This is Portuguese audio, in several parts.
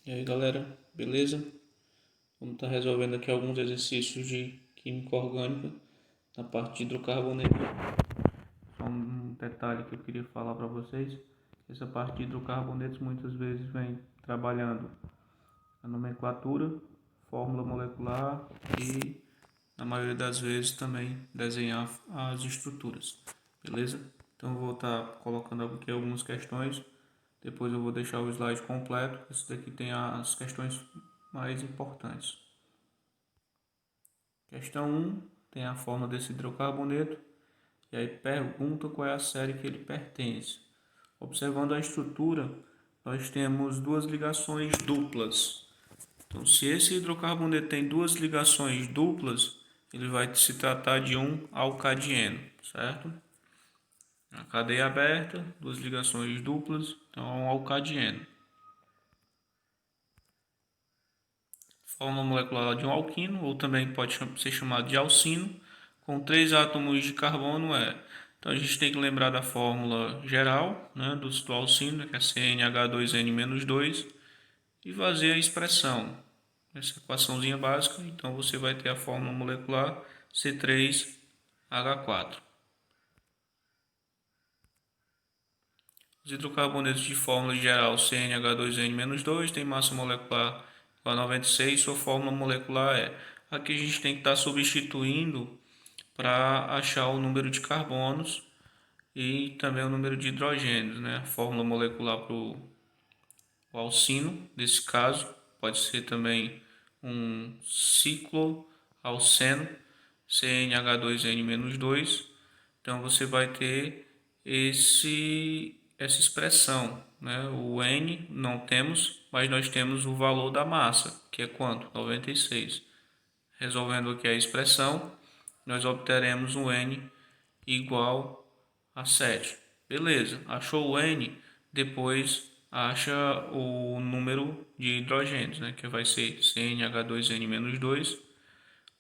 E aí galera, beleza? Vamos estar resolvendo aqui alguns exercícios de química orgânica na parte de hidrocarboneto. Só um detalhe que eu queria falar para vocês: essa parte de hidrocarbonetos muitas vezes vem trabalhando a nomenclatura, fórmula molecular e, na maioria das vezes, também desenhar as estruturas, beleza? Então eu vou estar colocando aqui algumas questões. Depois eu vou deixar o slide completo. Esse daqui tem as questões mais importantes. Questão 1 tem a fórmula desse hidrocarboneto e aí pergunta qual é a série que ele pertence. Observando a estrutura, nós temos duas ligações duplas. Então, se esse hidrocarboneto tem duas ligações duplas, ele vai se tratar de um alcadieno, certo? A cadeia aberta, duas ligações duplas, então é um alcadieno. Fórmula molecular de um alquino, ou também pode ser chamado de alcino, com 3 átomos de carbono é. Então a gente tem que lembrar da fórmula geral, né, do alcino, que é CnH2n-2, e fazer a expressão, essa equaçãozinha básica. Então você vai ter a fórmula molecular C3H4. Os hidrocarbonetos de fórmula geral CnH2n-2 tem massa molecular igual a 96, sua fórmula molecular é. Aqui a gente tem que estar substituindo para achar o número de carbonos e também o número de hidrogênios, né? A fórmula molecular para o alcino, nesse caso, pode ser também um cicloalceno, CnH2n-2. Então você vai ter essa expressão, né? O N não temos, mas nós temos o valor da massa, que é quanto? 96. Resolvendo aqui a expressão, nós obteremos um N igual a 7. Beleza, achou o N, depois acha o número de hidrogênios, né? Que vai ser CnH2n-2.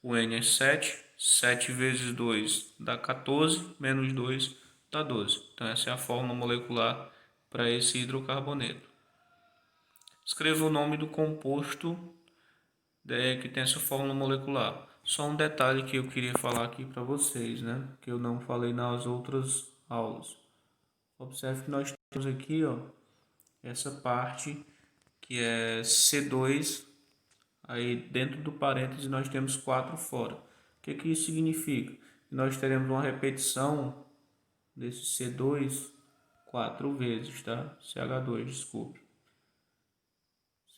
O N é 7. 7 vezes 2 dá 14, menos 2 dá 12. Então essa é a fórmula molecular para esse hidrocarboneto. Escreva o nome do composto que tem essa fórmula molecular. Só um detalhe que eu queria falar aqui para vocês, né? Que eu não falei nas outras aulas. Observe que nós temos aqui, ó, essa parte que é C2, aí dentro do parêntese nós temos 4 fora. O que isso significa? Nós teremos uma repetição desse C2 4 vezes, tá? CH2, desculpe.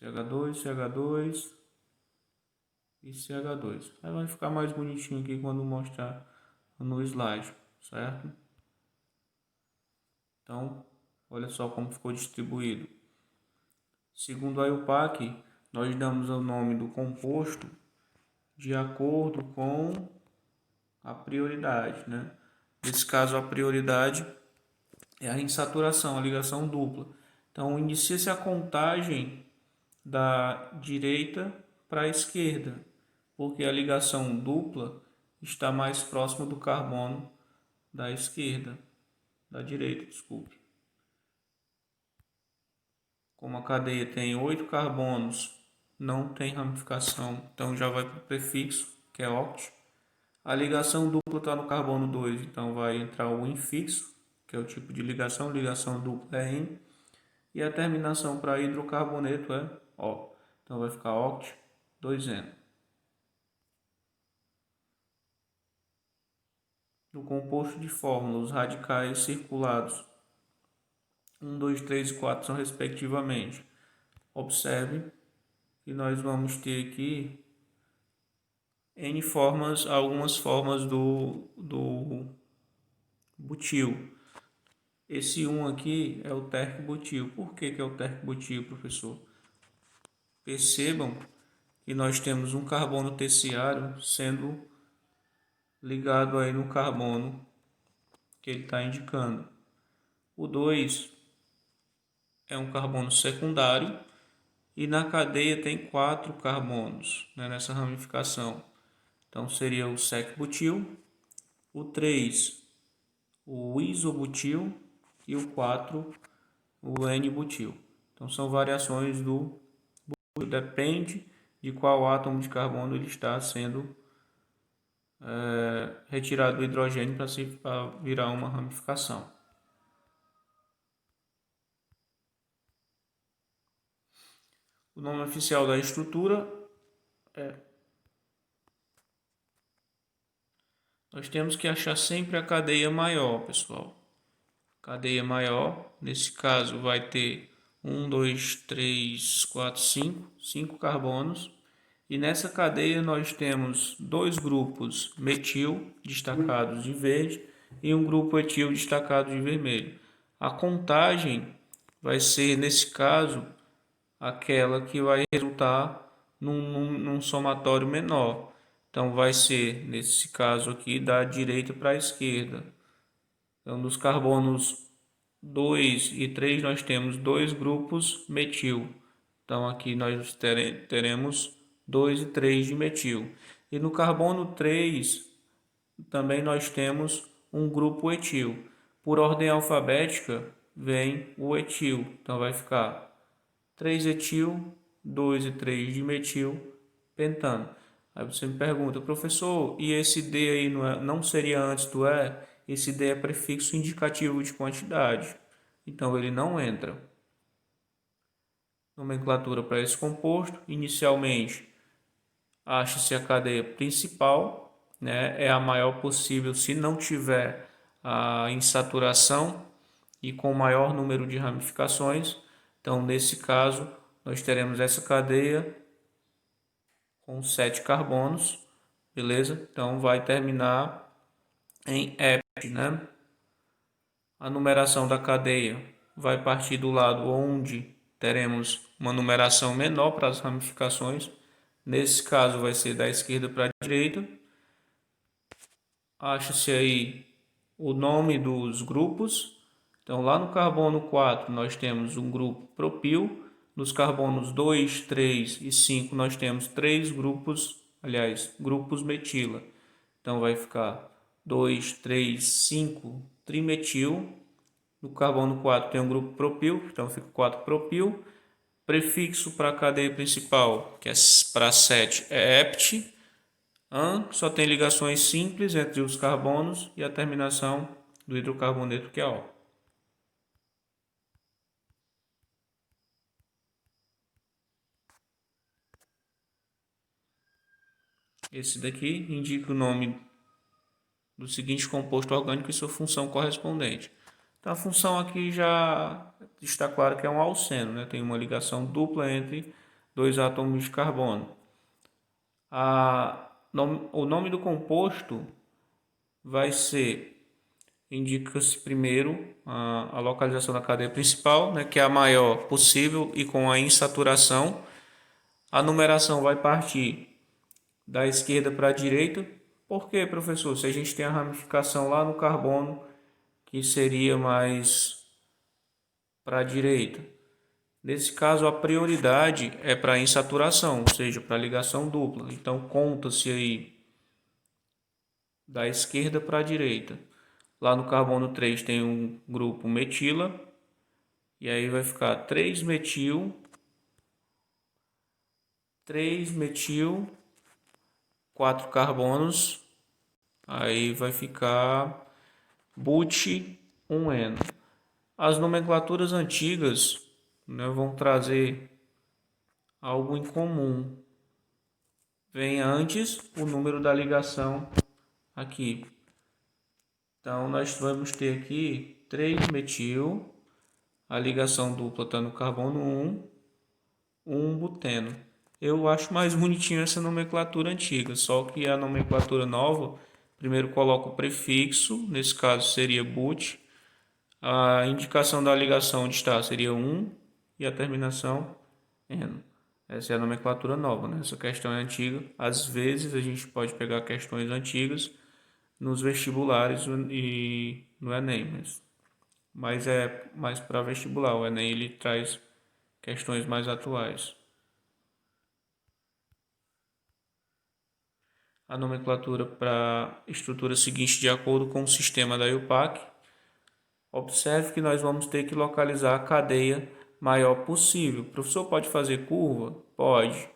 CH2, CH2 e CH2. Aí vai ficar mais bonitinho aqui quando mostrar no slide, certo? Então, olha só como ficou distribuído. Segundo a IUPAC, nós damos o nome do composto de acordo com a prioridade, né? Nesse caso, a prioridade é a insaturação, a ligação dupla. Então, inicia-se a contagem da direita para a esquerda, porque a ligação dupla está mais próxima do carbono da esquerda, da direita, desculpe. Como a cadeia tem 8 carbonos, não tem ramificação, então já vai para o prefixo, que é oct. A ligação dupla está no carbono 2, então vai entrar o infixo, que é o tipo de ligação dupla é N, e a terminação para hidrocarboneto é O. Então vai ficar oct 2N. No composto de fórmula, os radicais circulados 1, 2, 3 e 4 são respectivamente. Observe que nós vamos ter aqui N formas, algumas formas do butil. Esse 1 aqui é o terc-butil. Por que é o terc-butil, professor? Percebam que nós temos um carbono terciário sendo ligado aí no carbono que ele está indicando. O 2 é um carbono secundário e na cadeia tem 4 carbonos, né, nessa ramificação. Então seria o sec-butil, o 3 o isobutil e o 4 o N-butil. Então são variações do depende de qual átomo de carbono ele está sendo retirado do hidrogênio para virar uma ramificação. O nome oficial da estrutura nós temos que achar sempre a cadeia maior, pessoal. Cadeia maior, nesse caso vai ter 1, 2, 3, 4, 5 carbonos. E nessa cadeia nós temos dois grupos metil destacados de verde e um grupo etil destacado de vermelho. A contagem vai ser, nesse caso, aquela que vai resultar num somatório menor. Então vai ser, nesse caso aqui, da direita para a esquerda. Então, dos carbonos 2 e 3 nós temos dois grupos metil. Então aqui nós teremos 2 e 3 de metil. E no carbono 3 também nós temos um grupo etil. Por ordem alfabética vem o etil. Então vai ficar 3 etil, 2 e 3 de metil, pentano. Aí você me pergunta, professor, e esse D aí não seria antes do E? Esse D é prefixo indicativo de quantidade. Então ele não entra. Nomenclatura para esse composto. Inicialmente, acha-se a cadeia principal, né? É a maior possível se não tiver a insaturação e com maior número de ramificações. Então, nesse caso, nós teremos essa cadeia com 7 carbonos, beleza? Então, vai terminar em ept, né? A numeração da cadeia vai partir do lado onde teremos uma numeração menor para as ramificações. Nesse caso, vai ser da esquerda para a direita. Acha-se aí o nome dos grupos. Então, lá no carbono 4, nós temos um grupo propil. Nos carbonos 2, 3 e 5, nós temos três grupos, grupos metila. Então, vai ficar 2, 3, 5 trimetil. No carbono 4 tem um grupo propil, então fica 4 propil. Prefixo para a cadeia principal, que é para 7, é ept. Só tem ligações simples entre os carbonos e a terminação do hidrocarboneto, que é O. Esse daqui indica o nome do seguinte composto orgânico e sua função correspondente. Então, a função aqui já está claro que é um alceno, né? Tem uma ligação dupla entre dois átomos de carbono. O nome do composto vai ser, indica-se primeiro a localização da cadeia principal, né, que é a maior possível e com a insaturação. A numeração vai partir da esquerda para a direita. Por quê, professor? Se a gente tem a ramificação lá no carbono, que seria mais para a direita. Nesse caso, a prioridade é para a insaturação, ou seja, para a ligação dupla. Então, conta-se aí da esquerda para a direita. Lá no carbono 3 tem um grupo metila, e aí vai ficar 3 metil, 4 carbonos, aí vai ficar but 1N. As nomenclaturas antigas, né, vão trazer algo em comum. Vem antes o número da ligação aqui. Então, nós vamos ter aqui 3-metil, a ligação dupla está no carbono 1 buteno. Eu acho mais bonitinho essa nomenclatura antiga, só que a nomenclatura nova, primeiro coloca o prefixo, nesse caso seria but, a indicação da ligação onde está seria 1 e a terminação eno. Essa é a nomenclatura nova, né? Essa questão é antiga. Às vezes a gente pode pegar questões antigas nos vestibulares e no Enem, mas é mais para vestibular. O Enem ele traz questões mais atuais. A nomenclatura para a estrutura seguinte de acordo com o sistema da IUPAC. Observe que nós vamos ter que localizar a cadeia maior possível. O professor pode fazer curva? Pode.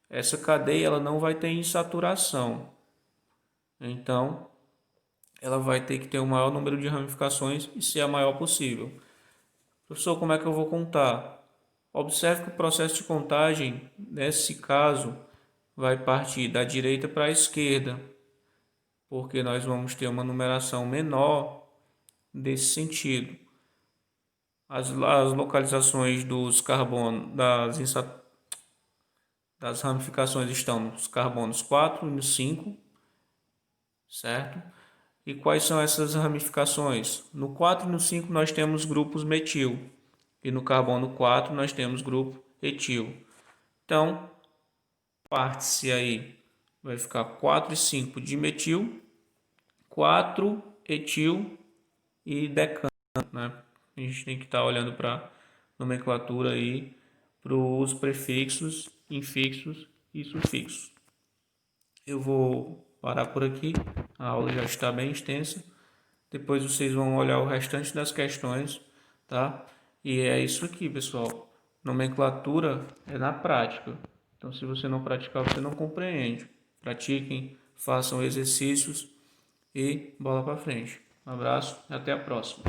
Essa cadeia ela não vai ter insaturação. Então, ela vai ter que ter o maior número de ramificações e ser a maior possível. Professor, como é que eu vou contar? Observe que o processo de contagem, nesse caso, vai partir da direita para a esquerda, porque nós vamos ter uma numeração menor desse sentido. As localizações dos carbonos, das ramificações estão nos carbonos 4 e no 5, certo? E quais são essas ramificações? No 4 e no 5 nós temos grupos metil, e no carbono 4 nós temos grupo etil. Então, parte-se aí, vai ficar 4 e 5 de metil, 4 etil e decano, né? A gente tem que estar olhando para a nomenclatura aí, para os prefixos, infixos e sufixos. Eu vou parar por aqui, a aula já está bem extensa. Depois vocês vão olhar o restante das questões, tá? E é isso aqui, pessoal. Nomenclatura é na prática. Então, se você não praticar, você não compreende. Pratiquem, façam exercícios e bola para frente. Um abraço e até a próxima.